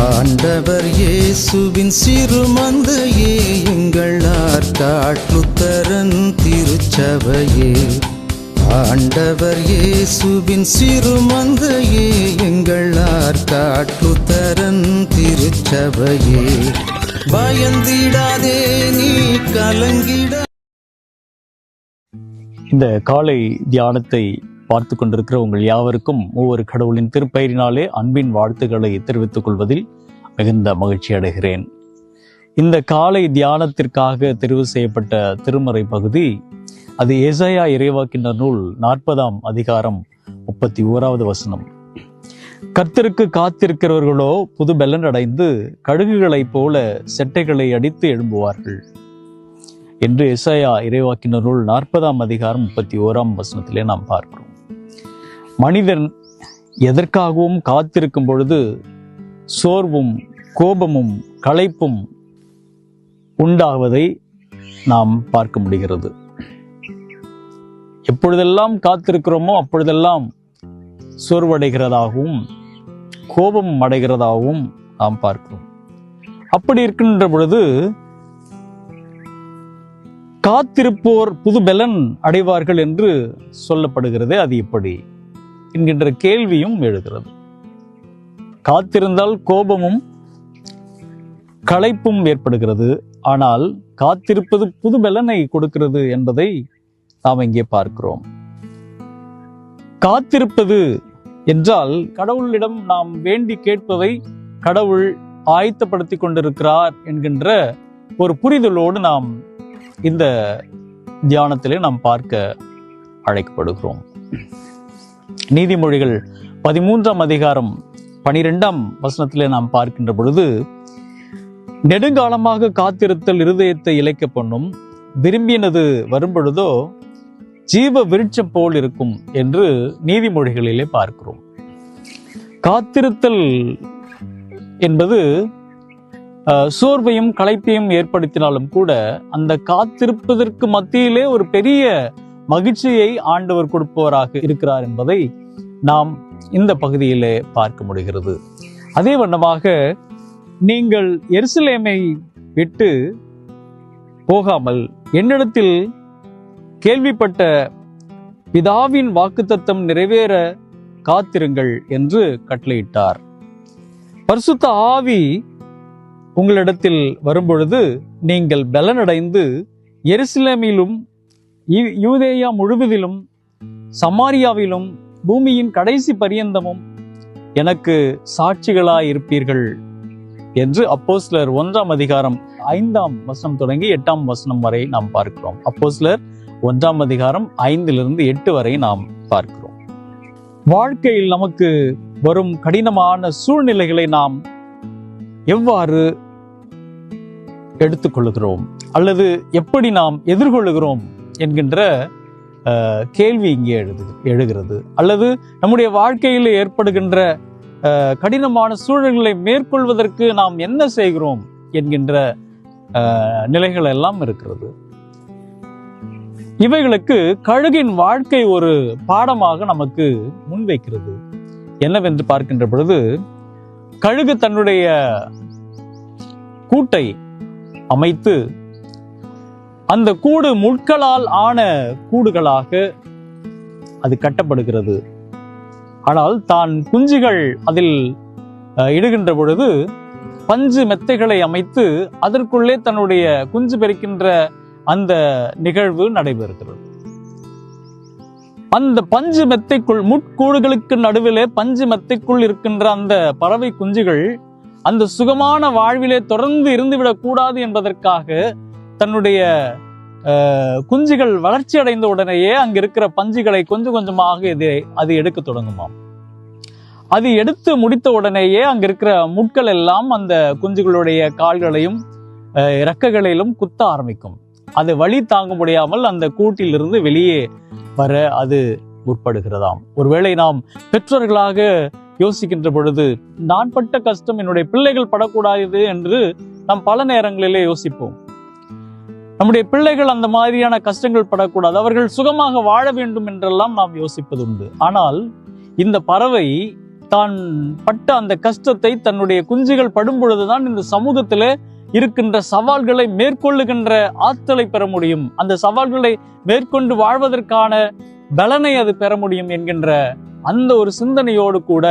ஆண்டவர் இயேசுவின் சிறுமந்தையே எங்கள் ஆற்காட்டுத்தரன் திருச்சபையே. ஆண்டவர் இயேசுவின் சிறுமந்தையே எங்கள் ஆற்காட்டுத்தரன் திருச்சபையே. பயந்திடாதே நீ கலங்கிட. இந்த காலை தியானத்தை பார்த்து கொண்டிருக்கிற உங்கள் யாவருக்கும் ஒவ்வொரு கடவுளின் திருப்பெயரினாலே அன்பின் வாழ்த்துக்களை தெரிவித்துக் கொள்வதில் மிகுந்த மகிழ்ச்சி அடைகிறேன். இந்த காலை தியானத்திற்காக தெரிவு செய்யப்பட்ட திருமறை பகுதி அது ஏசாயா இறைவாக்கினர் நூல் 40ஆம் அதிகாரம் 31வது வசனம். கர்த்தருக்கு காத்திருக்கிறவர்களோ புது பெலன் அடைந்து கழுகுகளைப் போல செட்டைகளை அடித்து எழும்புவார்கள் என்று ஏசாயா இறைவாக்கினர் நூல் 40ஆம் அதிகாரம் 31ஆம் வசனத்திலே நாம் பார்க்கிறோம். மனிதன் எதற்காகவும் காத்திருக்கும் பொழுது சோர்வும் கோபமும் களைப்பும் உண்டாவதை நாம் பார்க்க முடிகிறது. எப்பொழுதெல்லாம் காத்திருக்கிறோமோ அப்பொழுதெல்லாம் சோர்வடைகிறதாகவும் கோபம் அடைகிறதாகவும் நாம் பார்க்கிறோம். அப்படி இருக்கின்ற பொழுது காத்திருப்போர் புது பலன் அடைவார்கள் என்று சொல்லப்படுகிறது. அது எப்படி என்கின்ற கேள்வியும் எழுகிறது. காத்திருந்தால் கோபமும் களைப்பும் ஏற்படுகிறது. ஆனால் காத்திருப்பது புது பலனை கொடுக்கிறது என்பதை நாம் இங்கே பார்க்கிறோம். காத்திருப்பது என்றால் கடவுளிடம் நாம் வேண்டி கேட்பதை கடவுள் ஆயத்தப்படுத்தி கொண்டிருக்கிறார் என்கின்ற ஒரு புரிதலோடு நாம் இந்த தியானத்திலே நாம் பார்க்க அழைக்கப்படுகிறோம். நீதிமொழிகள் 13ஆம் அதிகாரம் 12ஆம் வசனத்திலே நாம் பார்க்கின்ற பொழுது, நெடுங்காலமாக காத்திருத்தல் இருதயத்தை இளைக்க பண்ணும், விரும்பினது வரும்பொழுதோ ஜீவ விருட்சம் போல் இருக்கும் என்று நீதிமொழிகளிலே பார்க்கிறோம். காத்திருத்தல் என்பது சோர்வையும் களைப்பையும் ஏற்படுத்தினாலும் கூட அந்த காத்திருப்பதற்கு மத்தியிலே ஒரு பெரிய மகிழ்ச்சியை ஆண்டவர் கொடுப்பவராக இருக்கிறார் என்பதை நாம் இந்த பகுதியிலே பார்க்க முடிகிறது. அதே வண்ணமாக நீங்கள் எருசலேமை விட்டு போகாமல் என்னிடத்தில் கேள்விப்பட்ட பிதாவின் வாக்குத்தத்தம் நிறைவேற காத்திருங்கள் என்று கட்டளையிட்டார். பரிசுத்த ஆவி உங்களிடத்தில் வரும்பொழுது நீங்கள் பலனடைந்து எருசலேமிலும் யூதேயா முழுவதிலும் சமாரியாவிலும் பூமியின் கடைசி பரியந்தமும் எனக்கு சாட்சிகளாயிருப்பீர்கள் என்று அப்போஸ்தலர் 1ஆம் அதிகாரம் 5ஆம் வசனம் தொடங்கி 8ஆம் வசனம் வரை நாம் பார்க்கிறோம். அப்போஸ்தலர் 1ஆம் அதிகாரம் 5லிருந்து 8 வரை நாம் பார்க்கிறோம். வாழ்க்கையில் நமக்கு வரும் கடினமான சூழ்நிலைகளை நாம் எவ்வாறு எடுத்துக்கொள்கிறோம் அல்லது எப்படி நாம் எதிர்கொள்ளுகிறோம் என்கின்ற கேள்வி இங்கே எழுகிறது. அல்லது நம்முடைய வாழ்க்கையில் ஏற்படுகின்ற கடினமான சூழல்களை மேற்கொள்வதற்கு நாம் என்ன செய்கிறோம் என்கின்ற நிலைகள் எல்லாம் இருக்கிறது. இவைகளுக்கு கழுகின் வாழ்க்கை ஒரு பாடமாக நமக்கு முன்வைக்கிறது. என்னவென்று பார்க்கின்ற பொழுது, கழுகு தன்னுடைய கூட்டை அமைத்து அந்த கூடு முட்களால் ஆன கூடுகளாக அது கட்டப்படுகிறது. ஆனால் தான் குஞ்சுகள் அதில் இடுகின்ற பொழுது பஞ்சு மெத்தைகளை அமைத்து அதற்குள்ளே தன்னுடைய குஞ்சு பெருக்கின்ற அந்த நிகழ்வு நடைபெறுகிறது. அந்த பஞ்சு மெத்தைக்குள் முட்கூடுகளுக்கு நடுவிலே பஞ்சு மெத்தைக்குள் இருக்கின்ற அந்த பறவை குஞ்சுகள் அந்த சுகமான வாழ்விலே தொடர்ந்து இருந்துவிடக் கூடாது என்பதற்காக தன்னுடைய குஞ்சுகள் வளர்ச்சி அடைந்த உடனேயே அங்க இருக்கிற பஞ்சுகளை கொஞ்சம் கொஞ்சமாக அது எடுக்க தொடங்குமாம். அது எடுத்து முடித்த உடனேயே அங்க இருக்கிற முட்கள் எல்லாம் அந்த குஞ்சுகளுடைய கால்களையும் இறக்கைகளிலும் குத்த ஆரம்பிக்கும். அது வலி தாங்க முடியாமல் அந்த கூட்டிலிருந்து வெளியே வர அது முற்படுகிறதாம். ஒருவேளை நாம் பெற்றோர்களாக யோசிக்கின்ற பொழுது, நான் பட்ட கஷ்டம் என்னுடைய பிள்ளைகள் படக்கூடாது என்று நாம் பல நேரங்களிலே யோசிப்போம். நம்முடைய பிள்ளைகள் அந்த மாதிரியான கஷ்டங்கள் படக்கூடாது, அவர்கள் சுகமாக வாழ வேண்டும் என்றெல்லாம் நாம் யோசிப்பது உண்டு. ஆனால் இந்த பறவை தான் பட்ட அந்த கஷ்டத்தை தன்னுடைய குஞ்சுகள் படும் பொழுதுதான் இந்த சமூகத்திலே இருக்கின்ற சவால்களை மேற்கொள்ளுகின்ற ஆற்றலை பெற முடியும், அந்த சவால்களை மேற்கொண்டு வாழ்வதற்கான பலனை அது பெற முடியும் என்கின்ற அந்த ஒரு சிந்தனையோடு கூட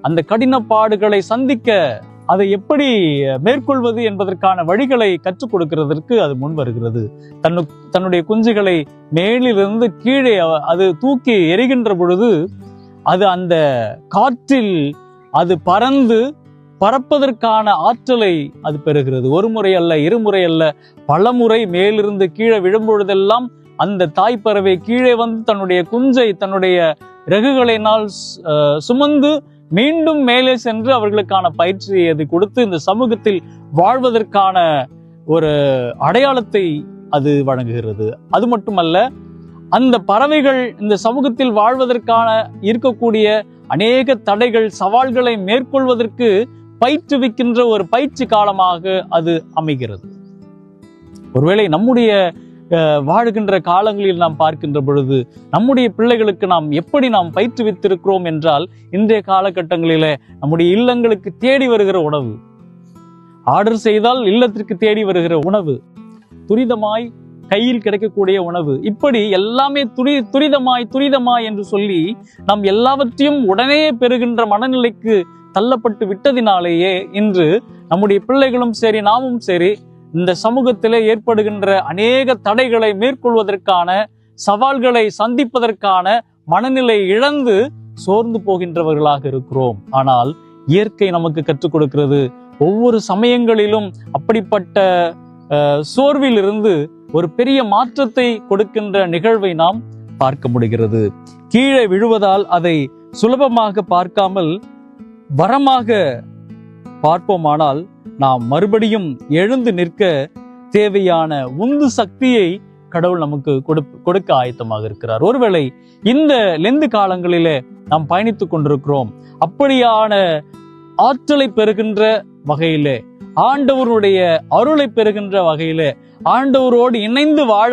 அந்த கடினப்பாடுகளை சந்திக்க அதை எப்படி மேற்கொள்வது என்பதற்கான வழிகளை கற்றுக் கொடுக்கிறதற்கு அது முன் வருகிறது. தன்னுடைய குஞ்சுகளை மேலிருந்து கீழே அது தூக்கி எறிகின்ற பொழுது அது அந்த காற்றில் அது பறப்பதற்கான ஆற்றலை அது பெறுகிறது. ஒரு முறை அல்ல, இருமுறை அல்ல, பல முறை மேலிருந்து கீழே விழும்பொழுதெல்லாம் அந்த தாய் பறவை கீழே வந்து தன்னுடைய குஞ்சை தன்னுடைய இறகுகளினால் சுமந்து மீண்டும் மேலே சென்று அவர்களுக்கான பயிற்சியை அது கொடுத்து இந்த சமூகத்தில் வாழ்வதற்கான ஒரு அடையாளத்தை அது வழங்குகிறது. அது மட்டுமல்ல, அந்த பறவைகள் இந்த சமூகத்தில் வாழ்வதற்கான இருக்கக்கூடிய அநேக தடைகள், சவால்களை மேற்கொள்வதற்கு பயிற்றுவிக்கின்ற ஒரு பயிற்சி காலமாக அது அமைகிறது. ஒருவேளை நம்முடைய வாழ்கின்ற காலங்களில் நாம் பார்க்கின்ற பொழுது நம்முடைய பிள்ளைகளுக்கு நாம் எப்படி நாம் பயிற்றுவித்திருக்கிறோம் என்றால், இன்றைய காலகட்டங்களிலே நம்முடைய இல்லங்களுக்கு தேடி வருகிற உணவு, ஆர்டர் செய்தால் இல்லத்திற்கு தேடி வருகிற உணவு, துரிதமாய் கையில் கிடைக்கக்கூடிய உணவு, இப்படி எல்லாமே துரிதமாய் என்று சொல்லி நாம் எல்லாவற்றையும் உடனே பெறுகின்ற மனநிலைக்கு தள்ளப்பட்டு விட்டதினாலேயே இன்று நம்முடைய பிள்ளைகளும் சரி நாமும் சரி இந்த சமூகத்திலே ஏற்படுகின்ற அநேக தடைகளை மேற்கொள்வதற்கான, சவால்களை சந்திப்பதற்கான மனநிலை இழந்து சோர்ந்து போகின்றவர்களாக இருக்கிறோம். ஆனால் இயற்கை நமக்கு கற்றுக் கொடுக்கிறது, ஒவ்வொரு சமயங்களிலும் அப்படிப்பட்ட சோர்வில் இருந்து ஒரு பெரிய மாற்றத்தை கொடுக்கின்ற நிகழ்வை நாம் பார்க்க முடிகிறது. கீழே விழுவதால் அதை சுலபமாக பார்க்காமல் வரமாக பார்ப்போமானால் நாம் மறுபடியும் எழுந்து நிற்க தேவையான உந்து சக்தியை கடவுள் நமக்கு கொடுக்க ஆயத்தமாக இருக்கிறார். ஒருவேளை இந்த லெந்து காலங்களிலே நாம் பயணித்துக் கொண்டிருக்கிறோம். அப்படியான ஆற்றலை பெறுகின்ற வகையிலே, ஆண்டவருடைய அருளை பெறுகின்ற வகையிலே, ஆண்டவரோடு இணைந்து வாழ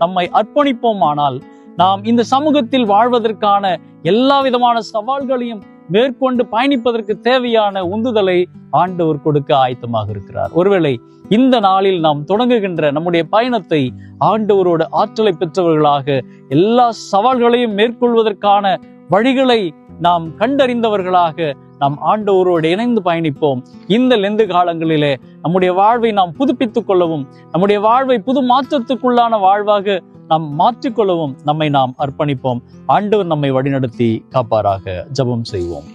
நம்மை அர்ப்பணிப்போமானால் நாம் இந்த சமூகத்தில் வாழ்வதற்கான எல்லா விதமான சவால்களையும் மேற்கொண்டு பயணிப்பதற்கு தேவையான உந்துதலை ஆண்டவர் கொடுக்க ஆயத்தமாக இருக்கிறார். ஒருவேளை இந்த நாளில் நாம் தொடங்குகின்ற நம்முடைய பயணத்தை ஆண்டவரோட ஆற்றலை பெற்றவர்களாக, எல்லா சவால்களையும் மேற்கொள்வதற்கான வழிகளை நாம் கண்டறிந்தவர்களாக நாம் ஆண்டவரோடு இணைந்து பயணிப்போம். இந்த லெந்து காலங்களிலே நம்முடைய வாழ்வை நாம் புதுப்பித்துக் கொள்ளவும், நம்முடைய வாழ்வை புது மாற்றத்துக்குள்ளான வாழ்வாக நாம் மாற்றிக்கொள்ளவும் நம்மை நாம் அர்ப்பணிப்போம். ஆண்டவர் நம்மை வழிநடத்தி காப்பாராக. ஜெபம் செய்வோம்.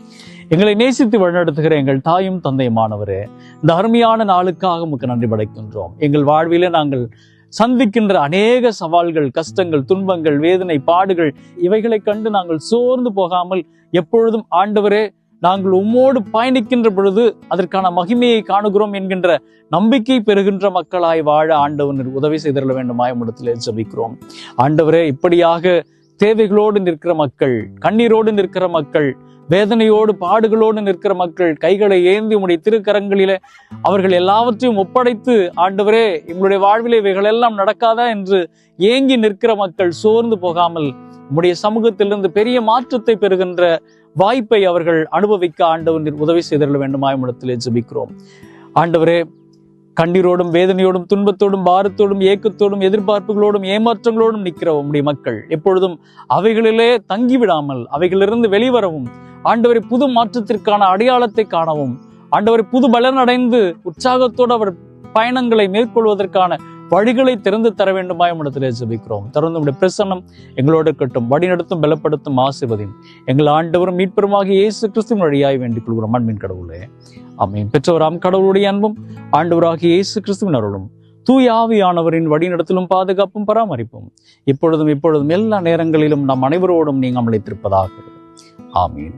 எங்களை நேசித்து வழிநடத்துகிற எங்கள் தாயும் தந்தையுமானவரே, இந்த அருமையான நாளுக்காக உமக்கு நன்றி படைக்கின்றோம். எங்கள் வாழ்விலே நாங்கள் சந்திக்கின்ற அநேக சவால்கள், கஷ்டங்கள், துன்பங்கள், வேதனை, பாடுகள், இவைகளை கண்டு நாங்கள் சோர்ந்து போகாமல் எப்பொழுதும் ஆண்டவரே நாங்கள் உம்மோடு பயணிக்கின்ற பொழுது அதற்கான மகிமையை காணுகிறோம் என்கின்ற நம்பிக்கை பெறுகின்ற மக்களாய் வாழ ஆண்டவர் உதவி செய்திட வேண்டுமாய் உம்மிடத்திலே ஜெபிக்கிறோம். ஆண்டவரே, இப்படியாக தேவைகளோடு நிற்கிற மக்கள், கண்ணீரோடு நிற்கிற மக்கள், வேதனையோடு பாடுகளோடு நிற்கிற மக்கள் கைகளை ஏந்தி உம்முடைய திருக்கரங்களிலே அவர்கள் எல்லாவற்றையும் ஒப்படைத்து, ஆண்டவரே எங்களுடைய வாழ்விலே இவைகள் எல்லாம் நடக்காதா என்று ஏங்கி நிற்கிற மக்கள் சோர்ந்து போகாமல் உம்முடைய சமூகத்திலிருந்து பெரிய மாற்றத்தை பெறுகின்ற வாய்ப்பை அவர்கள் அனுபவிக்க ஆண்டவர் உதவி செய்திட வேண்டுமாய் உம்மிடத்திலே ஜெபிக்கிறோம். ஆண்டவரே, கண்ணீரோடும் வேதனையோடும் துன்பத்தோடும் பாரத்தோடும் ஏக்கத்தோடும் எதிர்பார்ப்புகளோடும் ஏமாற்றங்களோடும் நிற்கிற உம்முடைய மக்கள் எப்பொழுதும் அவைகளிலே தங்கிவிடாமல் அவைகளிலிருந்து வெளிவரவும், ஆண்டவரை புது மாற்றத்திற்கான அடையாளத்தை காணவும், ஆண்டவரை புது பலன் அடைந்து உற்சாகத்தோடு அவர் பயணங்களை மேற்கொள்வதற்கான வழிகளை திறந்து தர வேண்டுமாய் உம்மிடத்திலே ஜெபிக்கிறோம். தொடர்ந்து உம்முடைய பிரசன்னம் எங்களோடு இருக்கட்டும். வழிநடத்தும், பலப்படுத்தும், ஆசீர்வதியும். எங்கள் ஆண்டவரும் மீட்பெருமாகிய இயேசு கிறிஸ்துவின் வழியாய் வேண்டிக் கொள்கிறோம் அன்பின் கடவுளே, ஆமென். பெற்றவராம் கடவுளுடைய அன்பும் ஆண்டவராகிய இயேசு கிறிஸ்துவின் அருளும் தூய ஆவியானவரின் வழிநடத்தலும் பாதுகாப்பும் பராமரிப்பும் இப்பொழுதும் எல்லா நேரங்களிலும் நம் அனைவரோடும் நீங்க அமளித்திருப்பதாக. ஆமீன்.